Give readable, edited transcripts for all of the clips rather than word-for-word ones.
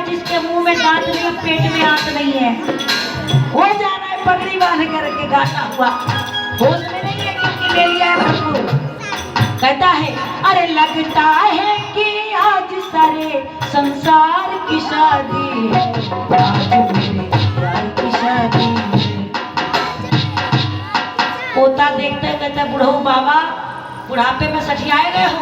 जिसके मुंह में दांत नहीं, पेट में आंत नहीं है, वो जा रहा है पगड़ी बांध करके, गाता हुआ होश में नहीं है क्योंकि ले लिया है भरपूर। कहता है अरे लगता है कि आज सारे संसार की शादी, आज मेरे प्यार की शादी। पोता देखता है, कहता बुढ़ऊ बाबा बुढ़ापे में सठियाए गए हो।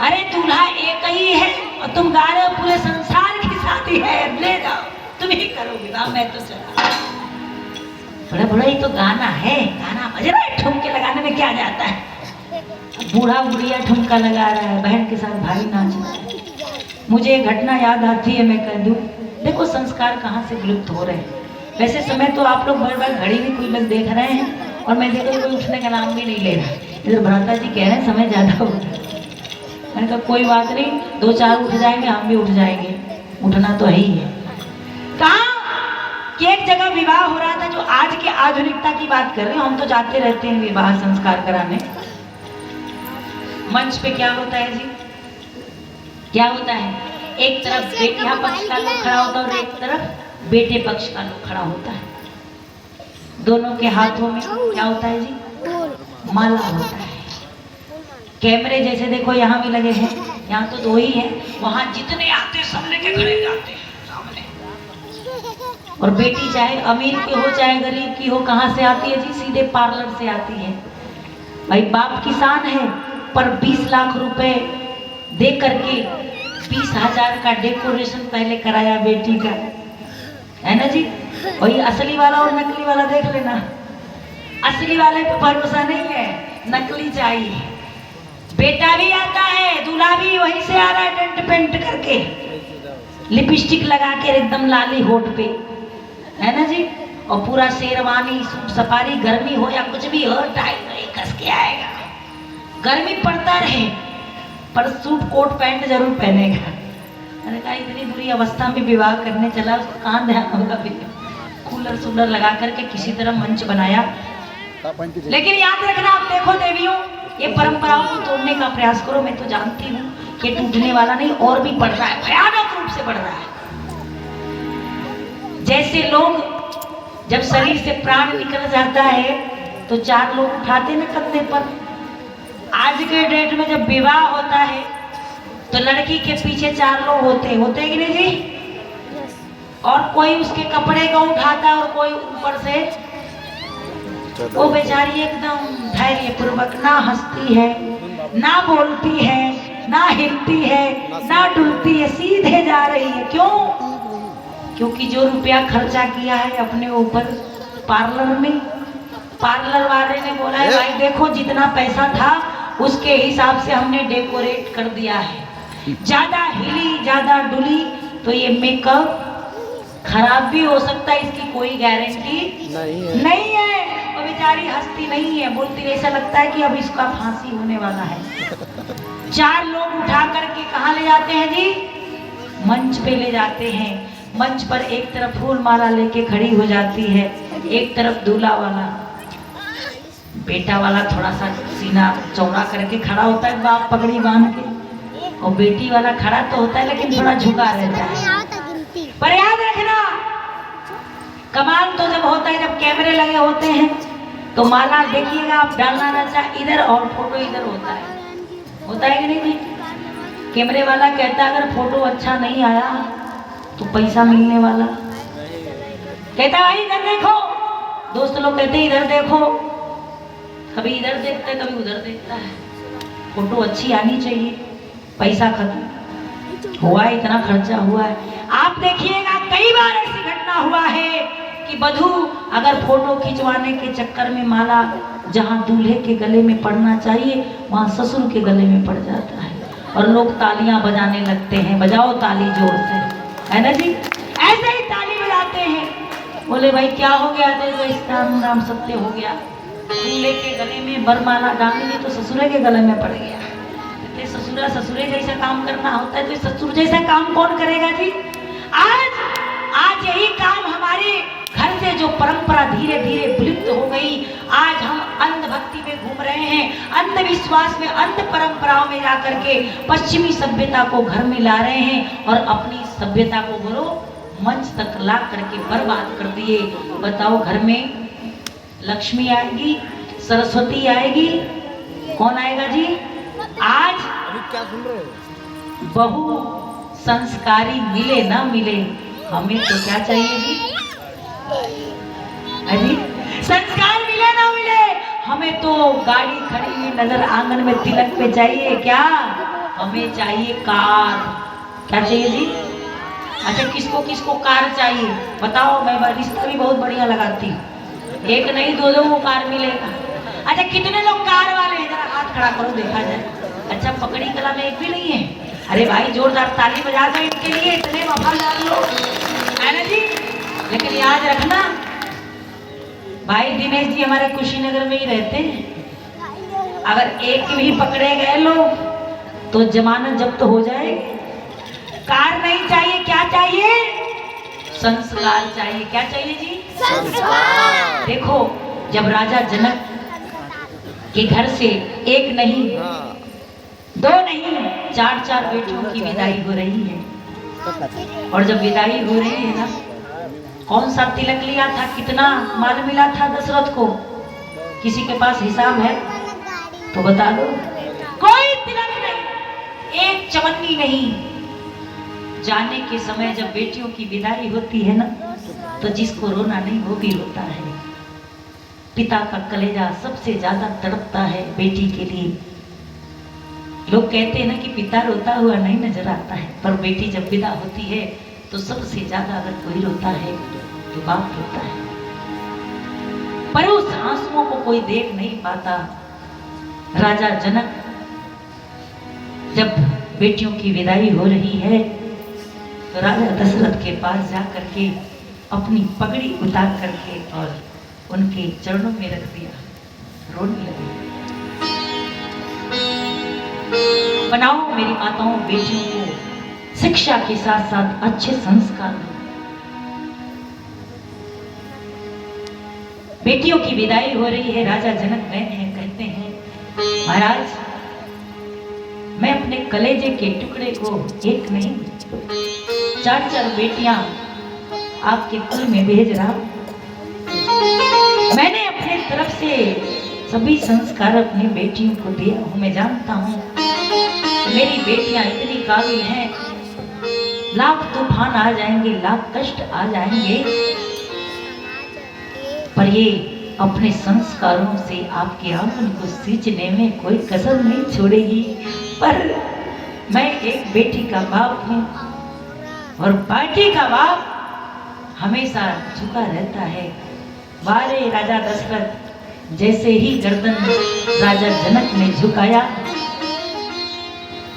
अरे दूल्हा एक ही है और तुम गा रहे हो पूरे संसार की शादी है, ले जाओ तुम ही करोगे ना, मैं तो चला। बड़ा बड़ा ये तो गाना है, गाना बज रहा है, ठुमके लगाने में क्या जाता है। बूढ़ा बुढ़िया ठुमका लगा रहा है, बहन के साथ भाई नाच रहा है। मुझे एक घटना याद आती है, मैं कह दूं, देखो संस्कार कहाँ से विलुप्त हो रहे हैं। वैसे समय तो आप लोग बार बार घड़ी भी कोई लोग देख रहे हैं और मैं देखो कोई उठने का नाम भी नहीं ले रहा। इधर भ्राता जी कह रहे हैं समय ज्यादा हो रहा है। मैंने कहा कोई बात नहीं, 2-4 उठ जाएंगे, हम भी उठ जाएंगे, उठना तो है ही है। कहाँ कि एक जगह विवाह हो रहा था, जो आज के आधुनिकता की बात कर रहे हैं, हम तो जाते रहते हैं विवाह संस्कार कराने। मंच पे क्या होता है जी, क्या होता है, एक तरफ बेटिया पक्ष का लोग खड़ा होता है और एक तरफ बेटे पक्ष का लोग खड़ा होता है। दोनों के हाथों में क्या होता है जी, माला होता है। कैमरे जैसे देखो यहाँ भी लगे हैं, यहाँ तो 2 ही है, वहां जितने आते सब लेके खड़े जाते हैं सामने। और बेटी चाहे अमीर की हो चाहे गरीब की हो, कहाँ से आती है जी, सीधे पार्लर से आती है। भाई बाप किसान है पर 20 लाख रुपए दे करके 20,000 का डेकोरेशन पहले कराया बेटी का, है ना जी। वही असली वाला और नकली वाला देख लेना, असली वाले पे भरोसा नहीं है, नकली चाहिए। बेटा भी आता है, दूल्हा भी वहीं से आ रहा है, टेंट पेंट करके, लिपस्टिक लगा के एकदम लाली होठ पे, है ना जी। और पूरा शेरवानी सूट सफारी, गर्मी हो या कुछ भी हो, टाई नहीं कस के आएगा। गर्मी पड़ता रहे पर सूट कोट पैंट जरूर पहनेगा। मैंने कहा इतनी बुरी अवस्था में विवाह करने चला, उसको कहाँ ध्यान होगा भैया। कूलर सूलर लगा करके किसी तरह मंच बनाया। लेकिन याद रखना, आप देखो देवियों, ये परंपराओं को तोड़ने का प्रयास करो। मैं तो जानती हूँ कि टूटने वाला नहीं, और भी बढ़ रहा है, भयानक रूप से बढ़ रहा है। जैसे लोग जब शरीर से प्राण निकल जाता है तो 4 लोग उठाते ना कंधे पर। आज के डेट में जब विवाह होता है तो लड़की के पीछे 4 लोग होते हैं कि नहीं जी। और कोई उसके कपड़े को उठाता है और कोई ऊपर से, वो बेचारी एकदम धैर्य पूर्वक ना हंसती है, ना बोलती है, ना हिलती है, ना डुलती है, सीधे जा रही है। क्यों? क्योंकि जो रुपया खर्चा किया है अपने ऊपर पार्लर में, पार्लर वाले ने बोला है भाई देखो जितना पैसा था उसके हिसाब से हमने डेकोरेट कर दिया है। ज्यादा हिली, ज्यादा डुली तो ये मेकअप खराब भी हो सकता है, इसकी कोई गारंटी नहीं है। और बेचारी हंसती नहीं है, बोलती, ऐसा लगता है कि अब इसका फांसी होने वाला है। 4 लोग उठा करके कहाँ ले जाते हैं जी, मंच पे ले जाते हैं। मंच पर एक तरफ फूल माला लेके खड़ी हो जाती है, एक तरफ दूल्हा वाला, बेटा वाला थोड़ा सा सीना चौड़ा करके खड़ा होता है, बाप पगड़ी बांध के, और बेटी वाला खड़ा तो होता है लेकिन थोड़ा झुका रहता है। पर याद रखना, कमाल तो जब होता है जब कैमरे लगे होते हैं तो माला देखिएगा आप डालना रहता है इधर और फोटो इधर होता है कि नहीं जी। कैमरे वाला कहता है अगर फोटो अच्छा नहीं आया तो पैसा मिलने वाला, कहता है भाई इधर देखो। दोस्त लोग कहते हैं इधर देखो, कभी इधर देखता है कभी उधर देखता है, फोटो अच्छी आनी चाहिए, पैसा खत्म हुआ है, इतना खर्चा हुआ है। आप देखिएगा कई बार ऐसी घटना हुआ है कि वधू अगर फोटो खिंचवाने के चक्कर में माला जहां दूल्हे के गले में पड़ना चाहिए वहां ससुर के गले में पड़ जाता है और लोग तालियां बजाने लगते हैं, बजाओ ताली जोर से, है ना जी। ऐसे ही ताली बजाते हैं, बोले भाई क्या हो गया, तो इसका नाम सत्य हो गया, दूल्हे के गले में बरमाला डाली तो ससुरे के गले में पड़ गया। ससुरा ससुरे जैसा काम करना होता है तो ससुर जैसा काम कौन करेगा जी। आज यही काम हमारे घर से जो परंपरा धीरे धीरे विलुप्त हो गई, आज हम अंधभक्ति में घूम रहे हैं, अंधविश्वास में, अंध परंपराओं में जाकर के पश्चिमी सभ्यता को घर में ला रहे हैं और अपनी सभ्यता को बोलो मंच तक ला करके बर्बाद कर दिए। बताओ, घर में लक्ष्मी आएगी, सरस्वती आएगी, कौन आएगा जी? आज क्या सुन रहे हो? बहु संस्कारी मिले ना मिले, हमें तो क्या चाहिए जी? अजी संस्कार मिले ना मिले, हमें तो गाड़ी खड़ी हुई नजर आंगन में तिलक पे चाहिए क्या? हमें चाहिए कार। क्या चाहिए जी? अच्छा, किसको किसको कार चाहिए बताओ? मैं रिश्ता भी बहुत बढ़िया लगाती हूँ, एक नहीं दो दो को कार मिलेगा। अच्छा, कितने लोग कार वाले हैं? जरा हाथ खड़ा करो देखा जाए। अच्छा, पकड़ी कला में एक भी नहीं है? अरे भाई, जोरदार ताली बजा दो इनके लिए, इतने वफादार लोग है ना जी। लेकिन याद रखना भाई, दिनेश जी हमारे कुशीनगर में ही रहते हैं, अगर एक भी पकड़े गए लोग तो जमानत जब्त हो जाएगी। कार नहीं चाहिए, क्या चाहिए? संस्कार चाहिए। क्या चाहिए जी? संस्कार। देखो, जब राजा जनक के घर से एक नहीं, दो नहीं, चार चार बेटियों की विदाई हो रही है, और जब विदाई हो रही है ना, कौन सा तिलक लिया था, कितना माल मिला था दशरथ को? किसी के पास हिसाब है तो बता दो। कोई तिलक नहीं, एक चवन्नी नहीं। जाने के समय जब बेटियों की विदाई होती है ना, तो जिसको रोना नहीं वो भी रोता है। पिता का कलेजा सबसे ज्यादा तड़पता है बेटी के लिए। लोग कहते हैं ना कि पिता रोता हुआ नहीं नजर आता है, पर बेटी जब विदा होती है तो सबसे ज्यादा अगर कोई रोता है तो बाप रोता है। पर उस आंसुओं को कोई देख नहीं पाता। राजा जनक जब बेटियों की विदाई हो रही है तो राजा दशरथ के पास जा करके अपनी पगड़ी उतार करके और उनके चरणों में रख दिया, रोने लगे। बनाओ मेरी माताओं, बेटियों को शिक्षा के साथ साथ अच्छे संस्कार दो। बेटियों की विदाई हो रही है, राजा जनक गए हैं, कहते हैं महाराज, मैं अपने कलेजे के टुकड़े को एक नहीं, चार चार बेटियां आपके कुल में भेज रहा हूं। मैंने अपने तरफ से सभी संस्कार अपनी बेटियों को दिया हूं। मैं जानता हूं मेरी बेटियां इतनी काबिल हैं, लाख तूफान आ जाएंगे, लाख कष्ट आ जाएंगे, पर ये अपने संस्कारों से आपके आंगन को सींचने में कोई कसर नहीं छोड़ेगी। पर मैं एक बेटी का बाप हूं और बेटी का बाप हमेशा झुका रहता है। वारे राजा दशरथ, जैसे ही गर्दन राजा जनक ने झुकाया,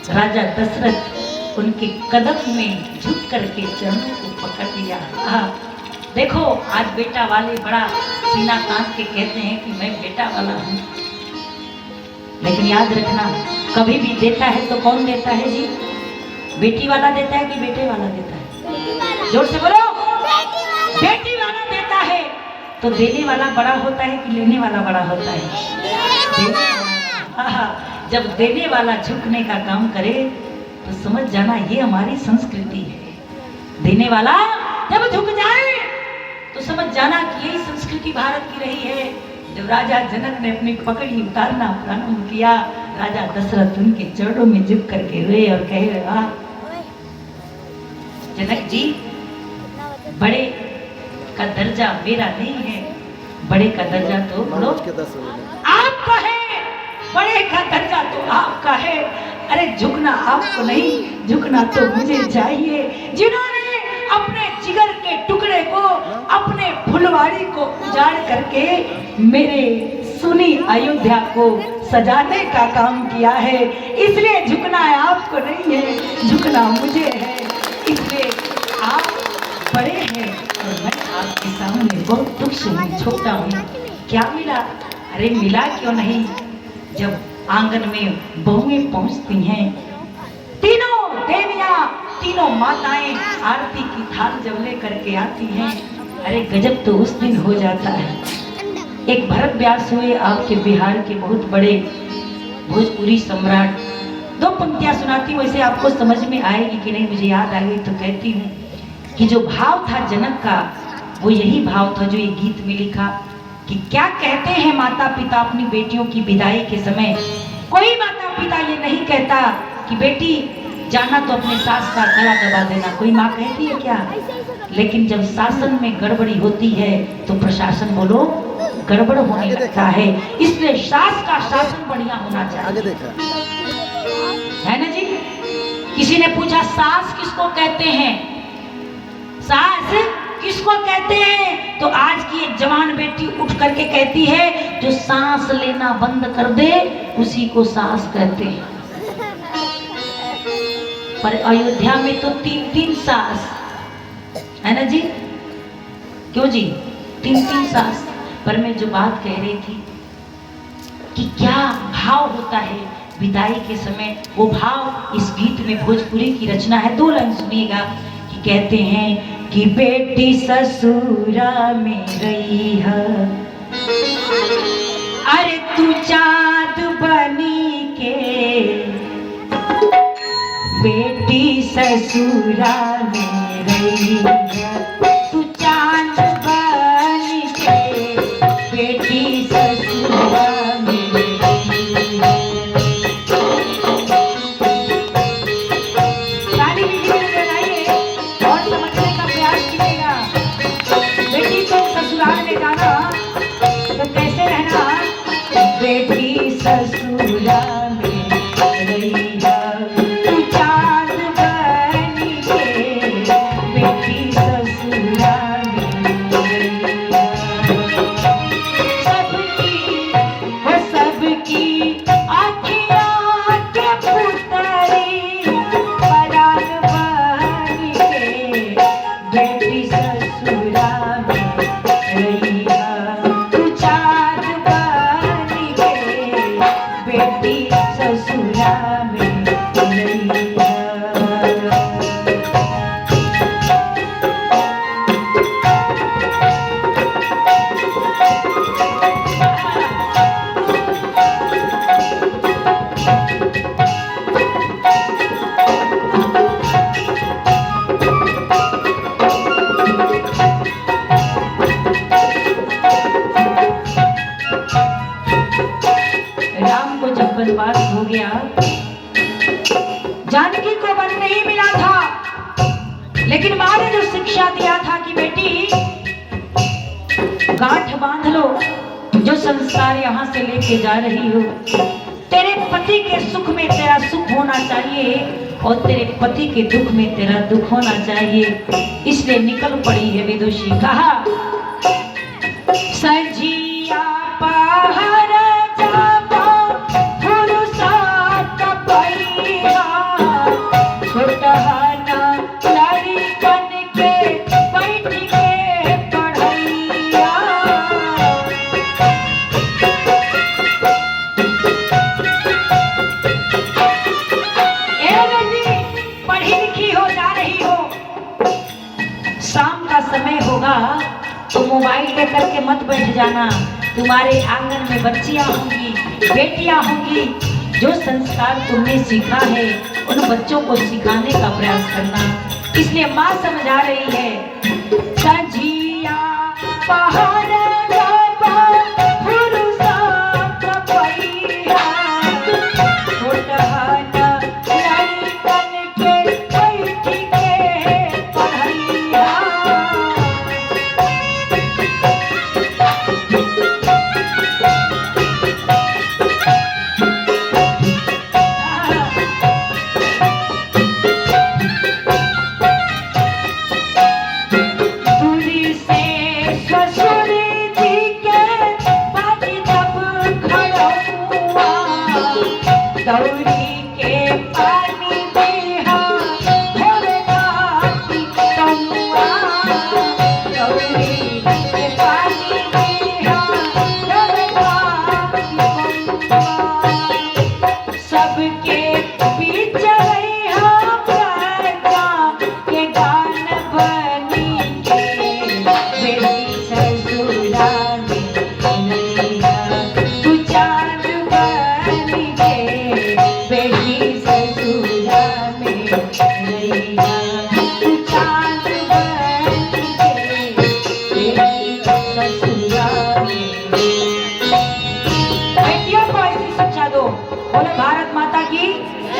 राजा दशरथ उनके कदम में झुक करके चरणों को पकड़ लिया। देखो, आज बेटा वाले बड़ा सीना तान के कहते हैं कि मैं बेटा वाला हूँ, लेकिन याद रखना, कभी भी देता है तो कौन देता है जी? बेटी वाला देता है कि बेटे वाला देता है? जोर से बोलो। बेटी वाला देता है तो देने वाला बड़ा होता है कि लेने वाला बड़ा होता है? जब देने वाला झुकने का काम करे तो समझ जाना ये हमारी संस्कृति है। देने वाला जब झुक जाए तो समझ जाना कि यही संस्कृति भारत की रही है। जब राजा जनक ने अपनी पकड़ी उतारना प्रारंभ किया, राजा दशरथ उनके चरणों में झुक करके रोए और कहे, वाह जनक जी, बड़े का दर्जा मेरा नहीं है, बड़े का दर्जा तो बोलो आपका है, बड़े का दर्जा तो आपका है। अरे झुकना आपको नहीं, झुकना तो मुझे चाहिए। जिन्होंने अपने जिगर के टुकड़े को, अपने फुलवाड़ी को उजाड़ करके मेरे सुनी अयोध्या को सजाने का काम किया है, इसलिए झुकना है आपको नहीं है, झुकना मुझे है। इसलिए आप बड़े हैं और मैं आपके सामने बहुत तुच्छ हूँ, छोटा हूँ। क्या मिला? अरे मिला क्यों नहीं, जब आंगन में बहुएं पहुंचती हैं, तीनों देवियां, तीनों माताएं आरती की थाल जब ले करके आती हैं, अरे गजब तो उस दिन हो जाता है। एक भरत व्यास हुए आपके बिहार के बहुत बड़े भोजपुरी सम्राट। दो पंक्तियां सुनाती हूँ, वैसे आपको समझ में आएगी कि नहीं मुझे याद आ गई तो कहती हूँ कि जो भाव था जनक का वो यही भाव था जो ये गीत में लिखा कि क्या कहते हैं माता पिता अपनी बेटियों की विदाई के समय। कोई माता पिता ये नहीं कहता कि बेटी जाना तो अपने सास का गला दबा देना, कोई माँ कहती है क्या? लेकिन जब शासन में गड़बड़ी होती है तो प्रशासन बोलो गड़बड़ होने लगता है। इसलिए सास का शासन बढ़िया होना चाहिए, है ना जी। किसी ने पूछा सास किसको कहते हैं, सास किसको कहते हैं? तो आज की एक जवान बेटी उठ करके कहती है जो सांस लेना बंद कर दे उसी को सास कहते हैं। पर अयोध्या में तो 3-3 सास, है ना जी, क्यों जी? 3-3 सास। पर मैं जो बात कह रही थी कि क्या भाव होता है विदाई के समय, वो भाव इस गीत में भोजपुरी की रचना है। 2 लाइन सुनिएगा कि कहते हैं कि बेटी ससुरा में रही है, अरे तू चाँद बनी के, बेटी ससुरा में रही है, तू चाँद बनी के, बेटी ससुरा में रही है। गाली वीडियो में बनाइए और समझने का प्रयास कीजिएगा। बेटी को ससुराल में जाना तो कैसे रहना, बेटी ससुरा में रही है, तू चाँद बनी के, बेटी ससुरा में रही है। सबकी आँखियाँ के पुतरी पराग बनी के, बेटी ससुरा में रही है, तू चाँद बनी के, बेटी ससुरा में रही है। राम को जब वनवास हो गया, जानकी को वन नहीं मिला था, लेकिन माँ ने जो शिक्षा दिया था कि बेटी गांठ बांध लो, जो संस्कार यहाँ से लेके जा रही हो, तेरे पति के सुख में तेरा सुख होना चाहिए और तेरे पति के दुख में तेरा दुख होना चाहिए। इसलिए निकल पड़ी है विदुषी। कहा सजिया पहर जाबो फुरसत पैया, छोटहना लड़कन के बैठ के पढ़ैया। पढ़ी लिखी हो, जा रही हो, शाम का समय होगा तो मोबाइल लेकर के मत बैठ जाना। तुम्हारे आंगन में बच्चियां होंगी, बेटियां होंगी, जो संस्कार तुमने सीखा है उन बच्चों को सिखाने का प्रयास करना। इसलिए माँ समझा रही है सजिया पहर जाबो फुरसत पैया, छोटहना लड़कन के बैठ के पढ़ैया। दूरी से ससुर जी के बाज जब खड़ौआ, दौरी के पानी बेहा भोरना की तनुआ, दौरी के पानी बेहा भोरना की तनुआ। सबके बीच रहा प्रजा के गान बनी के, तेरी ससुरा में रैया तू चांद बन के तेरी ससुरा में। बेटियों को ऐसी शिक्षा दो। बोले भारत माता की।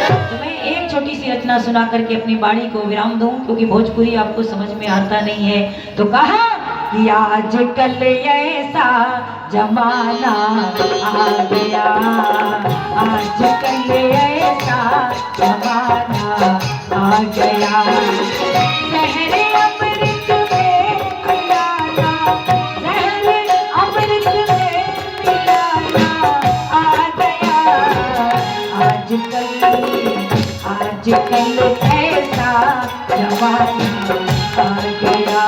तो मैं एक छोटी सी रचना सुना करके अपनी वाणी को विराम दूं, क्योंकि भोजपुरी आपको समझ में आता नहीं है। तो कहा कि आजकल ऐसा जमाना आ गया, आजकल ऐसा जमाना आ गया। शहरे अमृत में मिलाना, शहरे अमृत में मिलाना आ गया। आजकल ऐसा जमाना आ गया,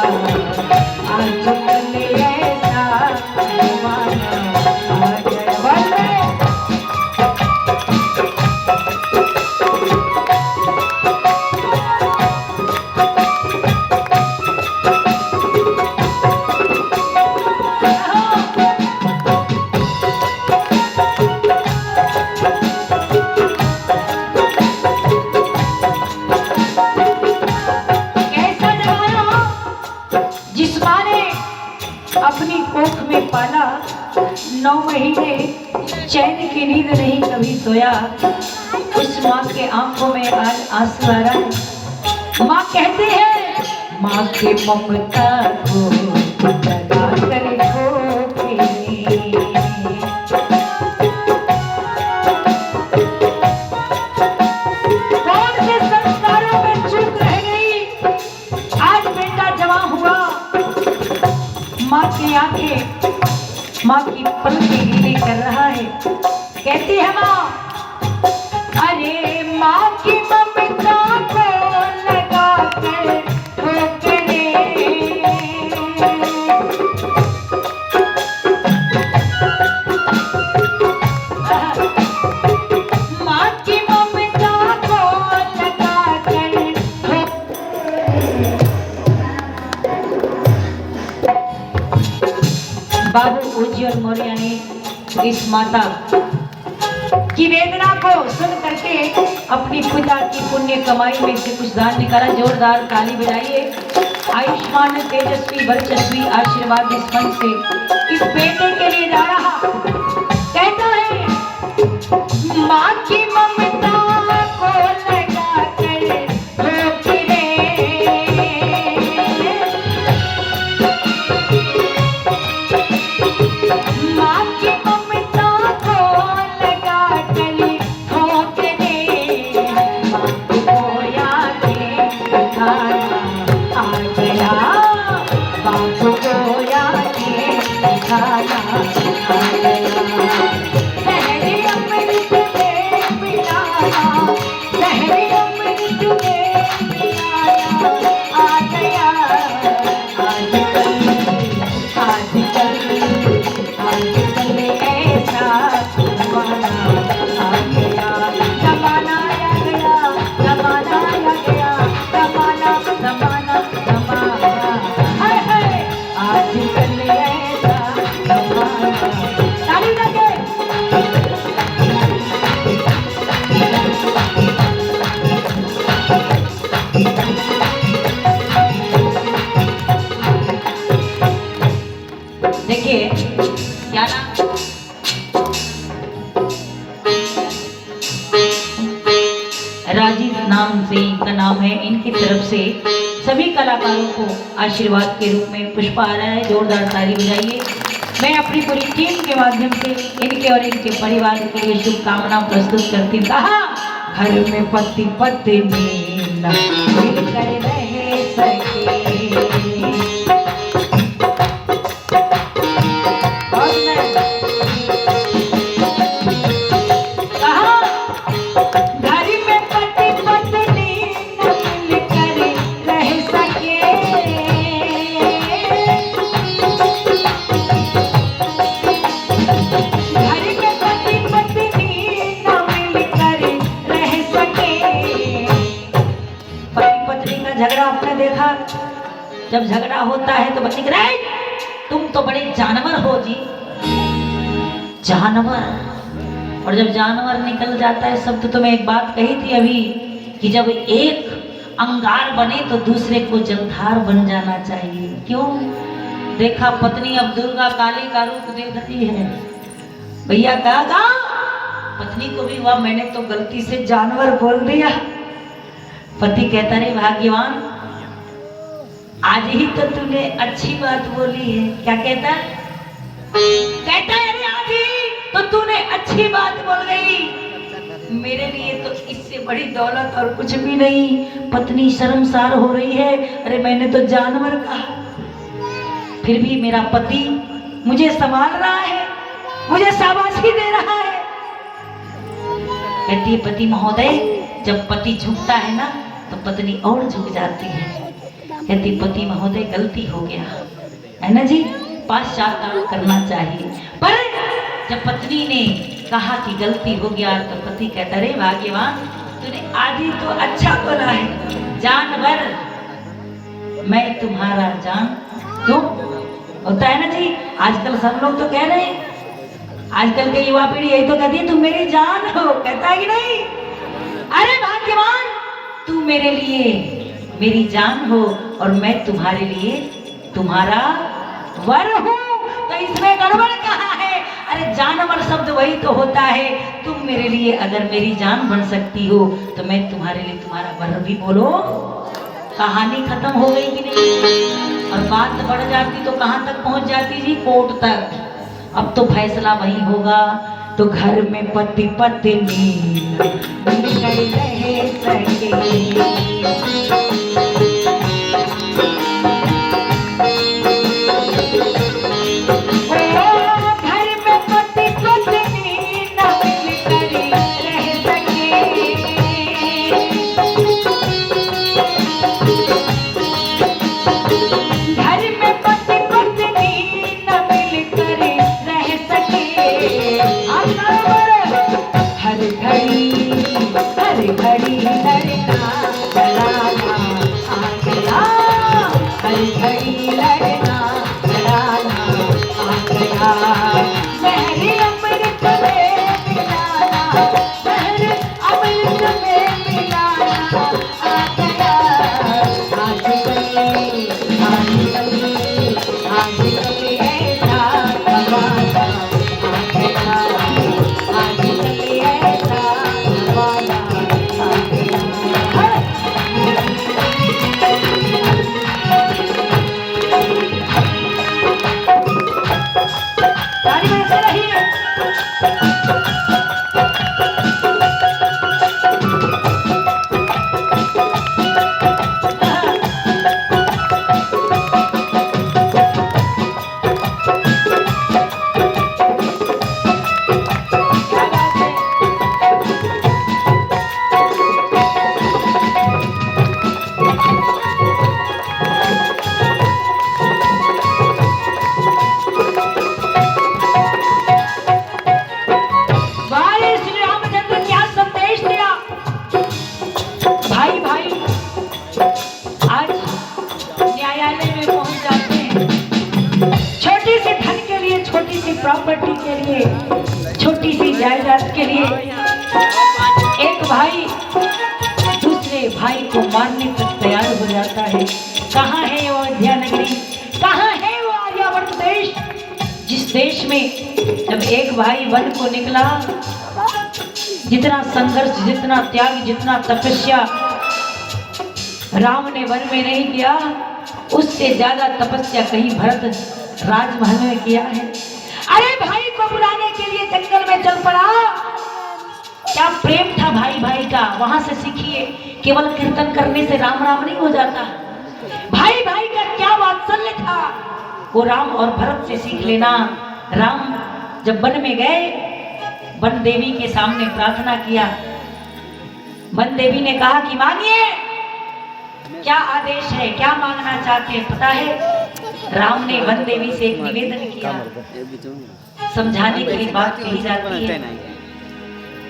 आजकल ऐसा जमाना आ गया। अपनी कोख में पाला 9 महीने चैन की नींद नहीं कभी सोया। उस माँ के आंखों में आज आंसू आ रहा है। माँ कहते हैं माँ के ममता को जगा कर कौन से संस्कारों में चूक रह गई। आज बेटा जवान हुआ, माँ की आंखें, माँ की पलकें गीली कर रहा है। कहती है माँ, अरे माँ की ममता को लगा कर ठोकरे, माँ की ममता को लगा कर बाबू उज्जवल मौर्य ने इस माता की वेदना को सुन करके अपनी पिता की पुण्य कमाई में से कुछ दान निकाला। जोरदार ताली बजाइए। आयुष्मान तेजस्वी वर्चस्वी आशीर्वाद इस मन से इस बेटे के लिए जा रहा। कहता है माँ की ममता को लगा कर ठोकरे, माँ की ममता को लगा कर ठोकरे, बाप गोया के दिखाना आ गया, बाप गोया के दिखाना आ गया। शहरे अमृत में मिलाना, शहरे अमृत में मिलाना आ गया। आजकल ऐसा जमाना आ गया, जमाना आ गया, जमाना आ गया, जमाना जमाना जमाना। हाय हाय आजकल ऐसा जमाना। ताली लगे। देखिए क्या ना, राजीव नाम से इनका नाम है। इनकी तरफ से सभी कलाकारों को आशीर्वाद के रूप में पुष्प आ रहा है। जोरदार ताली बजाइए। मैं अपनी पूरी टीम के माध्यम से इनके और इनके परिवार के लिए शुभकामना प्रस्तुत करती हूँ। कहा घर में पति पत्नी न मिलकर रह सके, झगड़ा आपने देखा। जब झगड़ा होता है तो बच्चे कह तुम तो बड़े जानवर हो जी, जानवर। और जब जानवर निकल जाता है शब्द, तो मैं एक बात कही थी अभी कि जब एक अंगार बने तो दूसरे को जलधार बन जाना चाहिए। क्यों? देखा पत्नी अब दुर्गा काली का रूप दे रही है। भैया कहा पत्नी को भी हुआ मैंने तो गलती से जानवर बोल दिया। पति कहता रे भाग्यवान, आज ही तो तूने अच्छी बात बोली है। क्या कहता है? कहता है अरे आज ही तो तूने अच्छी बात बोल गई। मेरे लिए तो इससे बड़ी दौलत और कुछ भी नहीं। पत्नी शर्मसार हो रही है, अरे मैंने तो जानवर कहा। फिर भी मेरा पति मुझे संभाल रहा है, मुझे शाबाशी दे रहा है। कहती है पति महोदय, जब पति झुकता है ना तो पत्नी और झुक जाती है। कहती पति महोदय गलती हो गया है ना जी, पश्चाताप करना चाहिए। पर जब पत्नी ने कहा कि गलती हो गया तो पति कहता रे भाग्यवान, तूने आधी तो अच्छा बोला है। जानवर मैं तुम्हारा जान। क्यों होता है ना जी, आजकल सब लोग तो कह रहे हैं, आजकल के युवा पीढ़ी यही तो कहती है तुम मेरी जान हो। कहता है कि नहीं? अरे भाग्यवान, तू मेरे लिए मेरी जान हो और मैं तुम्हारे लिए तुम्हारा वर हूँ। तो इसमें गड़बड़ कहाँ है? अरे जानवर शब्द वही तो होता है। तुम मेरे लिए अगर मेरी जान बन सकती हो तो मैं तुम्हारे लिए तुम्हारा वर भी बोलो। कहानी खत्म हो गई कि नहीं? और बात बढ़ जाती तो कहाँ तक पहुंच जाती जी? कोर्ट तक। अब तो फैसला वही होगा। तो घर में पति पत्नी मिलकर रह सके। प्रॉपर्टी के लिए, छोटी सी जायदाद के लिए एक भाई दूसरे भाई को मारने तक तैयार हो जाता है। कहाँ है वो अयोध्या नगरी? कहाँ है वो आर्यावर्त देश? जिस देश में जब एक भाई वन को निकला, जितना संघर्ष, जितना त्याग, जितना तपस्या राम ने वन में नहीं किया, उससे ज्यादा तपस्या कहीं भरत राजमहल में किया है। अरे भाई को बुलाने के लिए जंगल में चल पड़ा। क्या प्रेम था भाई भाई का, वहां से सीखिए। केवल कीर्तन करने से राम राम नहीं हो जाता। भाई भाई का क्या वात्सल्य था, वो राम और भरत से सीख लेना। राम जब वन में गए, वन देवी के सामने प्रार्थना किया। वन देवी ने कहा कि मांगिए, क्या आदेश है, क्या मांगना चाहते हैं? पता है राम ने वन देवी से एक निवेदन किया। समझाने के लिए बात कही जाती है।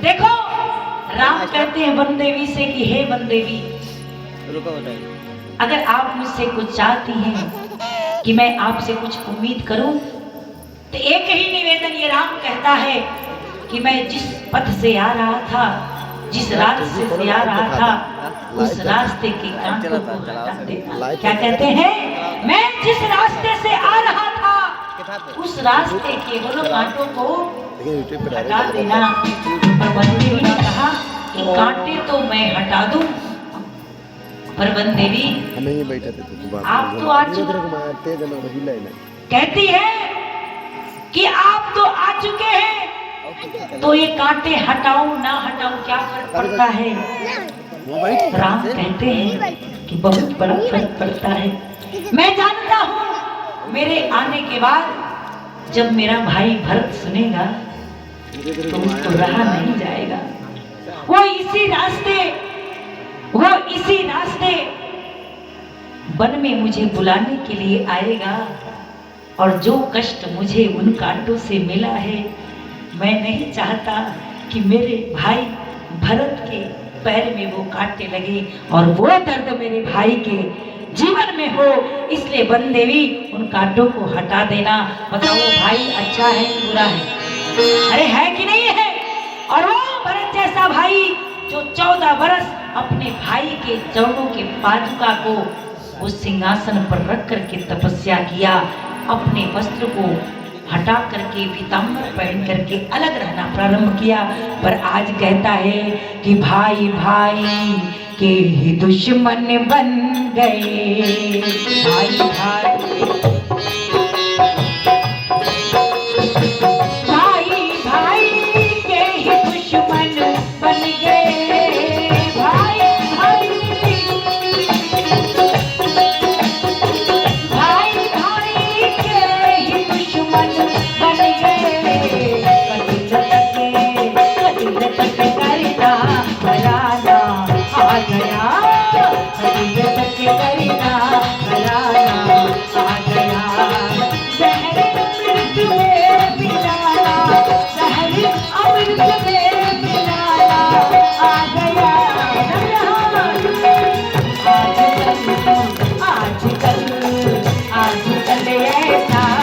देखो राम कहते हैं वन देवी से कि हे वन देवी, अगर आप मुझसे कुछ चाहती हैं कि मैं आपसे कुछ उम्मीद करूं, तो एक ही निवेदन ये राम कहता है कि मैं जिस पथ से आ रहा था, जिस रास्ते से आ रहा था, उस रास्ते के कांटों को हटा देना। क्या कहते हैं? मैं जिस रास्ते से आ रहा था उस रास्ते के बोलो कांटों को हटा देना। पर बंदेवी ने कहा कि कांटे तो मैं हटा दूं, पर बंदेवी हमें ही बैठे थे आप तो आ चुके, कहती है कि आप तो आ चुके हैं, तो ये कांटे हटाऊं ना हटाऊं क्या फर्क पड़ता है? राम कहते हैं कि बहुत बड़ा फर्क पड़ता है। मैं जानता हूं मेरे आने के बाद जब मेरा भाई भरत सुनेगा तो उसको रहा नहीं जाएगा। वो इसी रास्ते वन में मुझे बुलाने के लिए आएगा, और जो कष्ट मुझे उन कांटों से मिला है, मैं नहीं चाहता कि मेरे भाई भरत के पैर में वो कांटे लगे और वो दर्द मेरे भाई के जीवन में हो। इसलिए वन देवी उन कांटों को हटा देना। बताओ भाई अच्छा है कि बुरा है? अरे है कि नहीं है? और वो भरत जैसा भाई जो 14 वर्ष अपने भाई के चरणों के पादुका को उस सिंहासन पर रख करके तपस्या किया, अपने वस्त्र को हटा करके पीताम्बर पहन करके अलग रहना प्रारंभ किया। पर आज कहता है कि भाई भाई के ही दुश्मन बन गए, भाई भाई